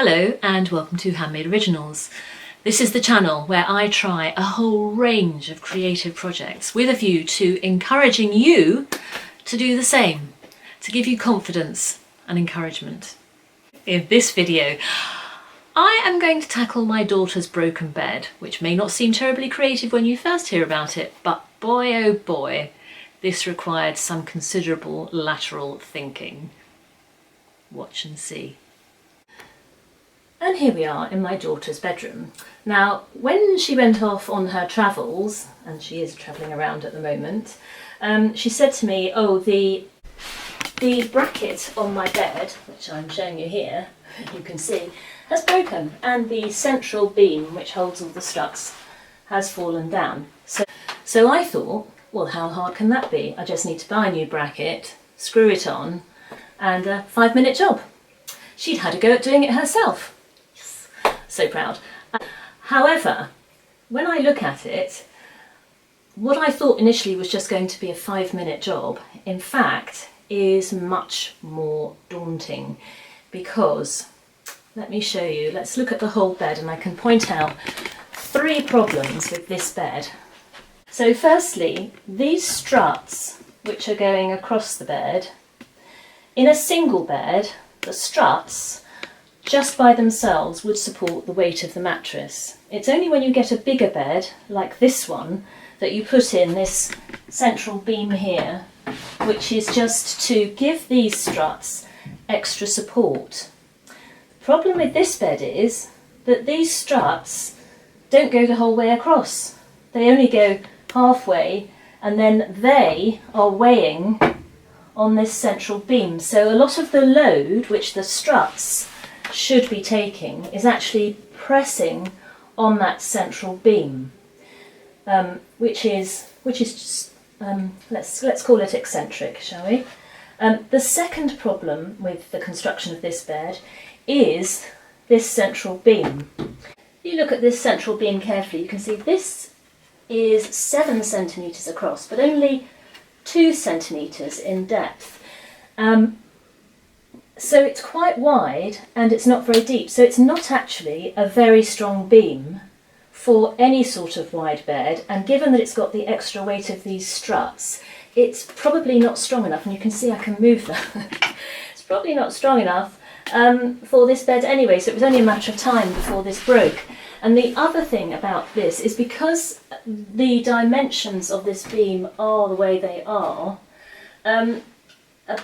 Hello and welcome to Handmade Originals. This is the channel where I try a whole range of creative projects with a view to encouraging you to do the same, to give you confidence and encouragement. In this video, I am going to tackle my daughter's broken bed, which may not seem terribly creative when you first hear about it, but boy oh boy, this required some considerable lateral thinking. Watch and see. And here we are in my daughter's bedroom. Now, when she went off on her travels, and she is travelling around at the moment, she said to me, oh, the bracket on my bed, which I'm showing you here, you can see, has broken, and the central beam, which holds all the struts, has fallen down. So I thought, well, how hard can that be? I just need to buy a new bracket, screw it on, and a 5-minute job. She'd had a go at doing it herself. So proud. However, when I look at it, what I thought initially was just going to be a 5-minute job, in fact, is much more daunting because, let me show you, let's look at the whole bed and I can point out 3 problems with this bed. So firstly, these struts which are going across the bed, in a single bed, the struts just by themselves would support the weight of the mattress. It's only when you get a bigger bed, like this one, that you put in this central beam here, which is just to give these struts extra support. The problem with this bed is that these struts don't go the whole way across. They only go halfway, and then they are weighing on this central beam. So a lot of the load which the struts should be taking is actually pressing on that central beam, which is just let's call it eccentric, shall we? The second problem with the construction of this bed is this central beam. If you look at this central beam carefully, you can see this is 7 centimetres across, but only 2 centimetres in depth. So it's quite wide and it's not very deep, so it's not actually a very strong beam for any sort of wide bed, and given that it's got the extra weight of these struts, it's probably not strong enough, and you can see I can move that. It's probably not strong enough for this bed anyway, so it was only a matter of time before this broke. And the other thing about this is because the dimensions of this beam are the way they are, a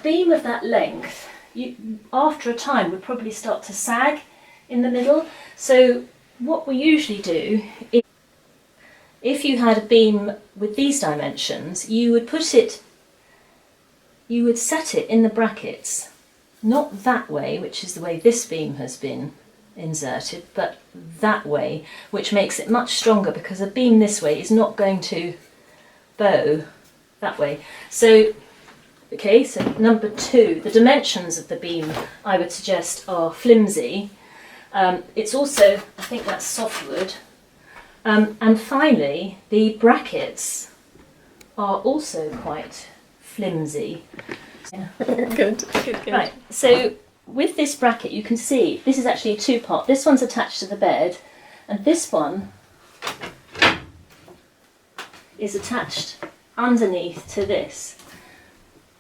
beam of that length, after a time, would probably start to sag in the middle. So what we usually do is, if you had a beam with these dimensions, you would set it in the brackets, not that way, which is the way this beam has been inserted, but that way, which makes it much stronger because a beam this way is not going to bow that way. So okay, so number 2, the dimensions of the beam I would suggest are flimsy. It's also, I think that's softwood. And finally, the brackets are also quite flimsy. Yeah. Good. Right, so with this bracket you can see this is actually a 2-part. This one's attached to the bed and this one is attached underneath to this.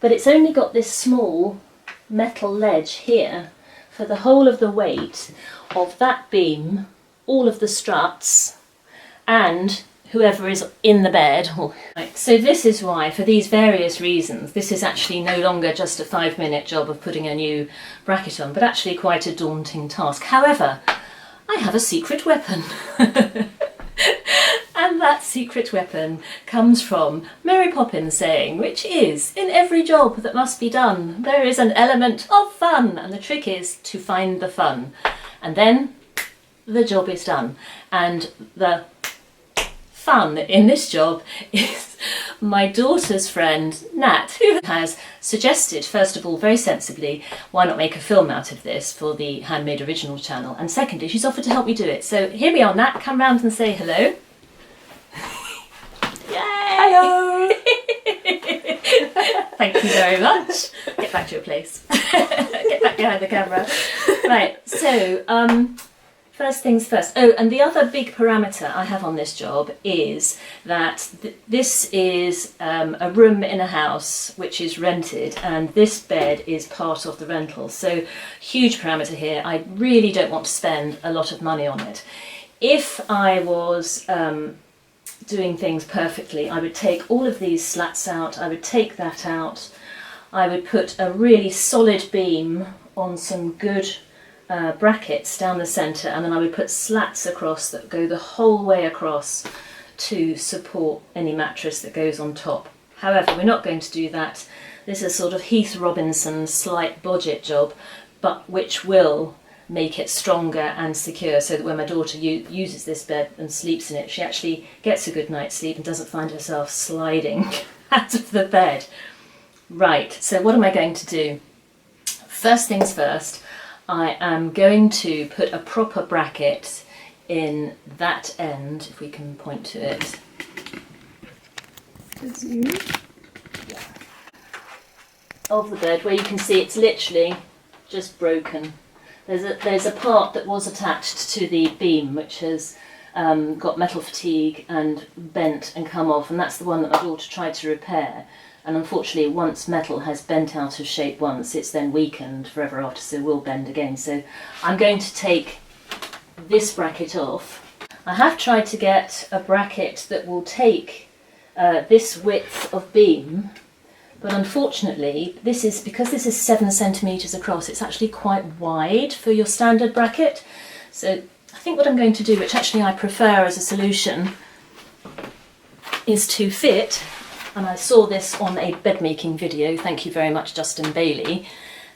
But it's only got this small metal ledge here for the whole of the weight of that beam, all of the struts, and whoever is in the bed. Right. So this is why, for these various reasons, this is actually no longer just a 5-minute job of putting a new bracket on, but actually quite a daunting task. However, I have a secret weapon. And that secret weapon comes from Mary Poppins saying, which is, in every job that must be done, there is an element of fun, and the trick is to find the fun. And then the job is done. And the fun in this job is my daughter's friend, Nat, who has suggested, first of all, very sensibly, why not make a film out of this for the Handmade Original channel? And secondly, she's offered to help me do it. So here we are, Nat, come round and say hello. Yay! Hello! Thank you very much. Get back to your place. Get back behind the camera. Right, so first things first. Oh, and the other big parameter I have on this job is that this is a room in a house which is rented, and this bed is part of the rental. So huge parameter here. I really don't want to spend a lot of money on it. If I was doing things perfectly, I would take all of these slats out, I would take that out, I would put a really solid beam on some good brackets down the centre, and then I would put slats across that go the whole way across to support any mattress that goes on top. However, we're not going to do that. This is sort of Heath Robinson slight budget job, but which will make it stronger and secure, so that when my daughter uses this bed and sleeps in it, she actually gets a good night's sleep and doesn't find herself sliding out of the bed. Right, so what am I going to do? First things first, I am going to put a proper bracket in that end, if we can point to it. Of the bed, where you can see it's literally just broken. There's a part that was attached to the beam which has got metal fatigue and bent and come off, and that's the one that my daughter tried to repair. And unfortunately, once metal has bent out of shape once, it's then weakened forever after, so will bend again. So I'm going to take this bracket off. I have tried to get a bracket that will take this width of beam, but unfortunately, because this is 7 centimetres across, it's actually quite wide for your standard bracket. So I think what I'm going to do, which actually I prefer as a solution, is to fit, and I saw this on a bed making video, thank you very much Justin Bailey.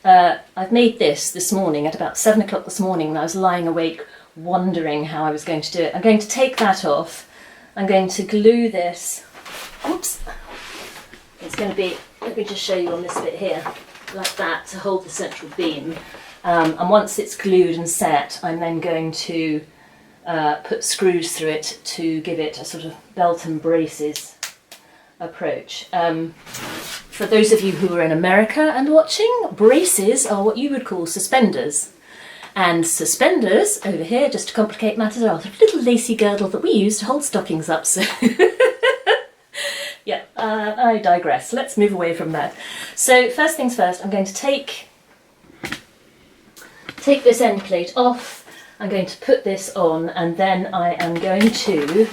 I've made this morning at about 7 o'clock this morning when I was lying awake wondering how I was going to do it. I'm going to take that off, I'm going to glue this, oops, it's going to be, let me just show you on this bit here, like that, to hold the central beam. And once it's glued and set, I'm then going to put screws through it to give it a sort of belt and braces approach. For those of you who are in America and watching, braces are what you would call suspenders. And suspenders, over here, just to complicate matters, are a little lacy girdle that we use to hold stockings up. So yeah, I digress. Let's move away from that. So first things first, I'm going to take this end plate off, I'm going to put this on, and then I am going to,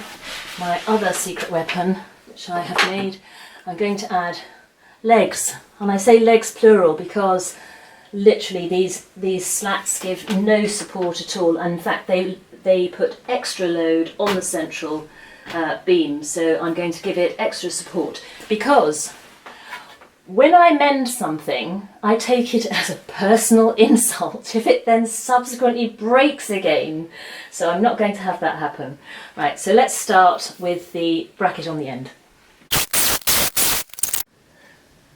my other secret weapon, which I have made, I'm going to add legs. And I say legs plural because literally these slats give no support at all. And in fact, they put extra load on the central beam, so I'm going to give it extra support, because when I mend something, I take it as a personal insult if it then subsequently breaks again. So I'm not going to have that happen. Right, so let's start with the bracket on the end.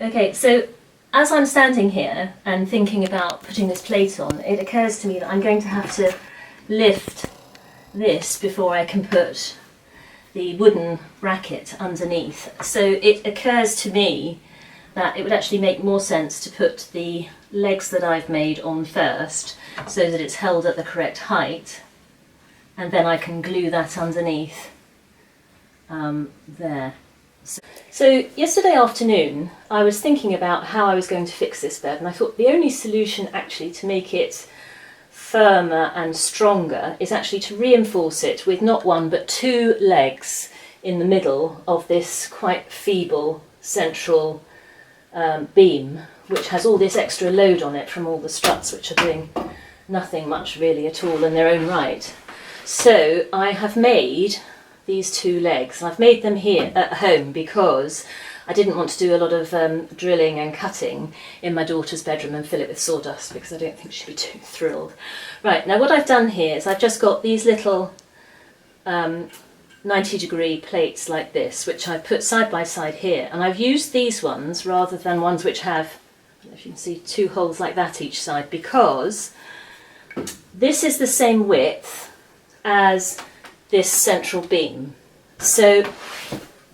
Okay, so as I'm standing here and thinking about putting this plate on, it occurs to me that I'm going to have to lift this before I can put the wooden bracket underneath. So it occurs to me that it would actually make more sense to put the legs that I've made on first, so that it's held at the correct height, and then I can glue that underneath there. So yesterday afternoon I was thinking about how I was going to fix this bed, and I thought the only solution actually to make it firmer and stronger is actually to reinforce it with not one but 2 legs in the middle of this quite feeble central beam, which has all this extra load on it from all the struts, which are doing nothing much really at all in their own right. So I have made these 2 legs. I've made them here at home because I didn't want to do a lot of drilling and cutting in my daughter's bedroom and fill it with sawdust, because I don't think she'd be too thrilled. Right, now what I've done here is I've just got these little 90-degree plates like this, which I've put side by side here, and I've used these ones rather than ones which have, I don't know if you can see, 2 holes like that each side, because this is the same width as this central beam. So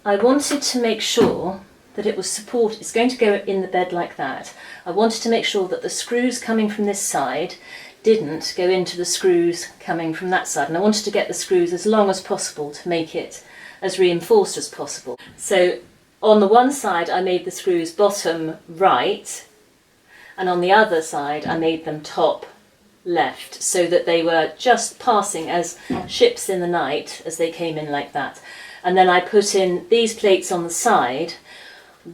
I wanted to make sure that it was it's going to go in the bed like that. I wanted to make sure that the screws coming from this side didn't go into the screws coming from that side, and I wanted to get the screws as long as possible to make it as reinforced as possible. So on the one side I made the screws bottom right, and on the other side I made them top left, so that they were just passing as ships in the night as they came in like that. And then I put in these plates on the side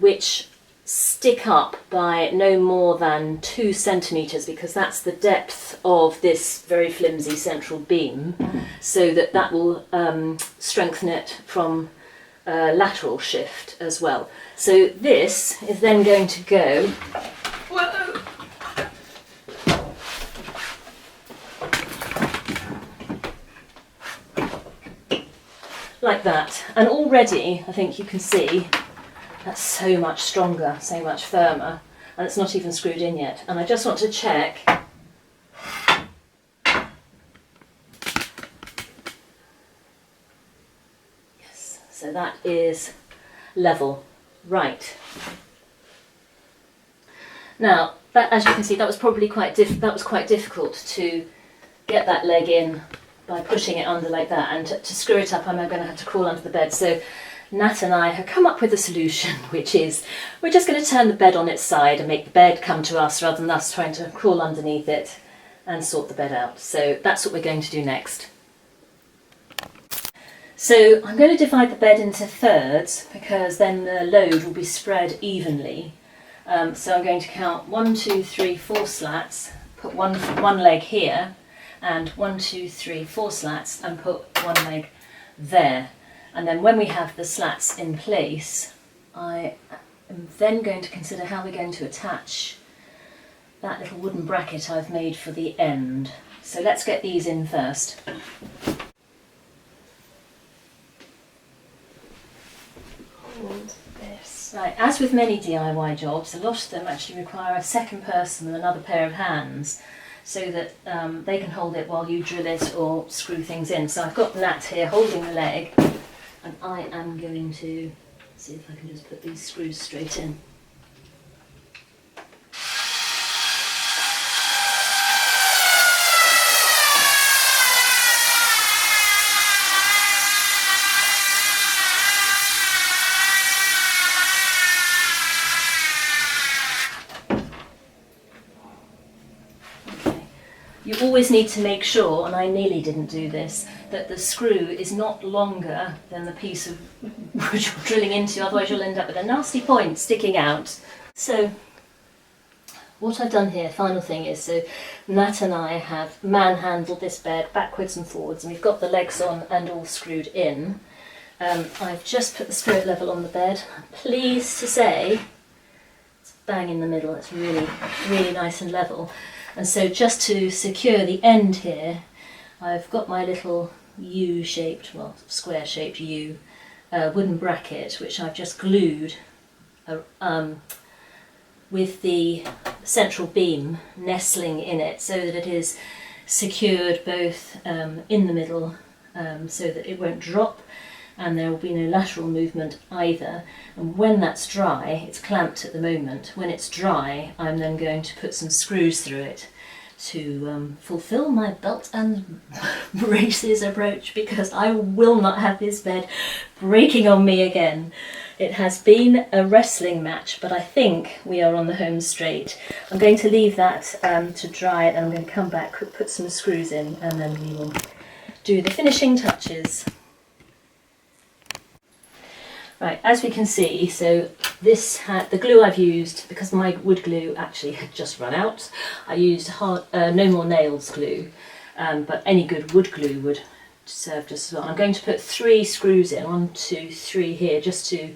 which stick up by no more than 2 centimetres, because that's the depth of this very flimsy central beam, so that will strengthen it from lateral shift as well. So this is then going to go like that, and already I think you can see that's so much stronger, so much firmer, and it's not even screwed in yet. And I just want to check yes, so that is level. Right, now that, as you can see, that was probably quite difficult to get that leg in by pushing it under like that, and to screw it up I'm going to have to crawl under the bed. So Nat and I have come up with a solution, which is we're just going to turn the bed on its side and make the bed come to us rather than us trying to crawl underneath it and sort the bed out. So that's what we're going to do next. So I'm going to divide the bed into thirds, because then the load will be spread evenly. So I'm going to count 1, 2, 3, 4 slats, put one leg here, and 1, 2, 3, 4 slats, and put one leg there. And then when we have the slats in place, I am then going to consider how we're going to attach that little wooden bracket I've made for the end. So let's get these in first. Hold this. Right, as with many DIY jobs, a lot of them actually require a second person with another pair of hands, so that they can hold it while you drill it or screw things in. So I've got Nat here holding the leg, and I am going to see if I can just put these screws straight in. You always need to make sure, and I nearly didn't do this, that the screw is not longer than the piece of wood you're drilling into, otherwise you'll end up with a nasty point sticking out. So what I've done here, final thing is, so Nat and I have manhandled this bed backwards and forwards, and we've got the legs on and all screwed in. I've just put the spirit level on the bed. I'm pleased to say it's bang in the middle, it's really, really nice and level. And so just to secure the end here, I've got my little U-shaped, well, square-shaped U, wooden bracket, which I've just glued with the central beam nestling in it, so that it is secured both in the middle, so that it won't drop, and there will be no lateral movement either. And when that's dry, it's clamped at the moment, when it's dry I'm then going to put some screws through it to fulfill my belt and braces approach, because I will not have this bed breaking on me again. It has been a wrestling match, but I think we are on the home straight. I'm going to leave that to dry, and I'm going to come back, put some screws in, and then we will do the finishing touches. Right, as we can see, so this had the glue I've used, because my wood glue actually had just run out. I used No More Nails glue, but any good wood glue would serve just as well. I'm going to put 3 screws in, 1, 2, 3 here, just to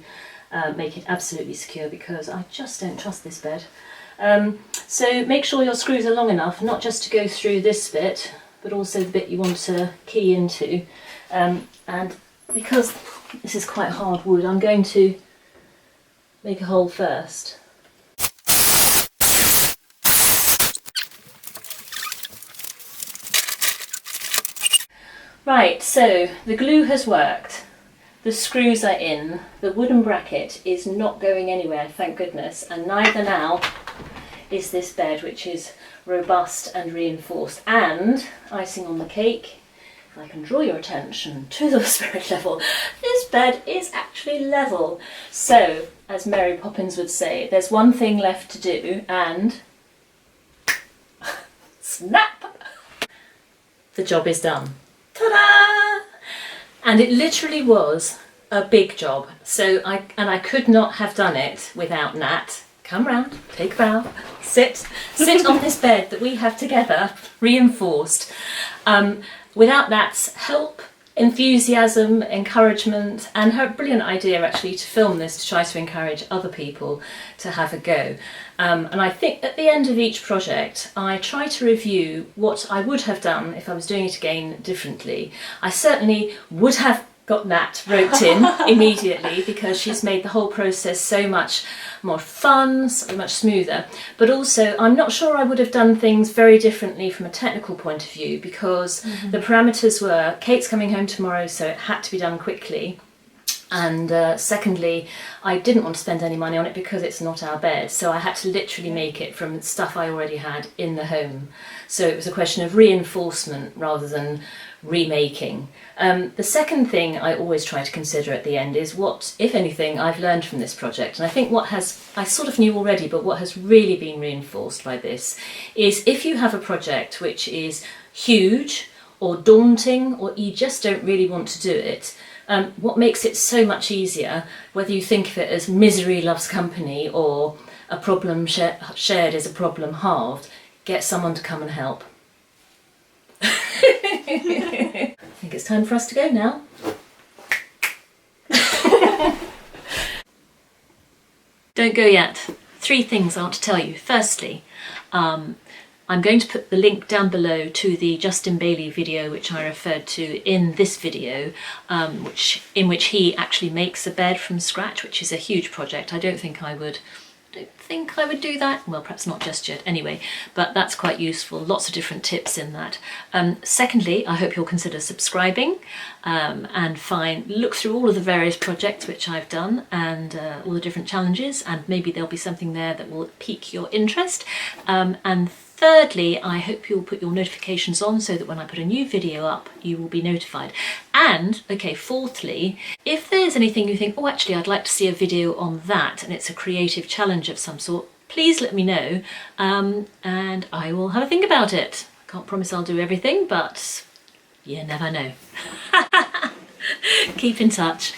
make it absolutely secure, because I just don't trust this bed. So make sure your screws are long enough, not just to go through this bit, but also the bit you want to key into. And because this is quite hard wood, I'm going to make a hole first. Right, so the glue has worked. The screws are in, the wooden bracket is not going anywhere, thank goodness, and neither now is this bed, which is robust and reinforced. And, icing on the cake, if I can draw your attention to the spirit level, this bed is actually level. So, as Mary Poppins would say, there's one thing left to do, and snap! The job is done. Ta-da! And it literally was a big job. So I could not have done it without Nat. Come round, take a bow, sit on this bed that we have together, reinforced. Without Nat's help, enthusiasm, encouragement, and her brilliant idea actually to film this to try to encourage other people to have a go. And I think at the end of each project I try to review what I would have done if I was doing it again differently. I certainly would have got Nat roped in immediately because she's made the whole process so much more fun, so much smoother. But also I'm not sure I would have done things very differently from a technical point of view because the parameters were Kate's coming home tomorrow, so it had to be done quickly. And secondly, I didn't want to spend any money on it because it's not our bed, so I had to literally make it from stuff I already had in the home. So it was a question of reinforcement rather than remaking. The second thing I always try to consider at the end is what, if anything, I've learned from this project. And I think I sort of knew already, but what has really been reinforced by this is if you have a project which is huge or daunting or you just don't really want to do it, what makes it so much easier, whether you think of it as misery loves company or a problem shared is a problem halved, get someone to come and help. I think it's time for us to go now. Don't go yet. 3 things I want to tell you. Firstly, I'm going to put the link down below to the Justin Bailey video which I referred to in this video, in which he actually makes a bed from scratch, which is a huge project. I don't think I would do that. Well, perhaps not just yet anyway, but that's quite useful. Lots of different tips in that. Secondly, I hope you'll consider subscribing and look through all of the various projects which I've done and all the different challenges, and maybe there'll be something there that will pique your interest. And thirdly, I hope you'll put your notifications on so that when I put a new video up, you will be notified. And, okay, fourthly, if there's anything you think, oh, actually, I'd like to see a video on that, and it's a creative challenge of some sort, please let me know, and I will have a think about it. I can't promise I'll do everything, but you never know. Keep in touch.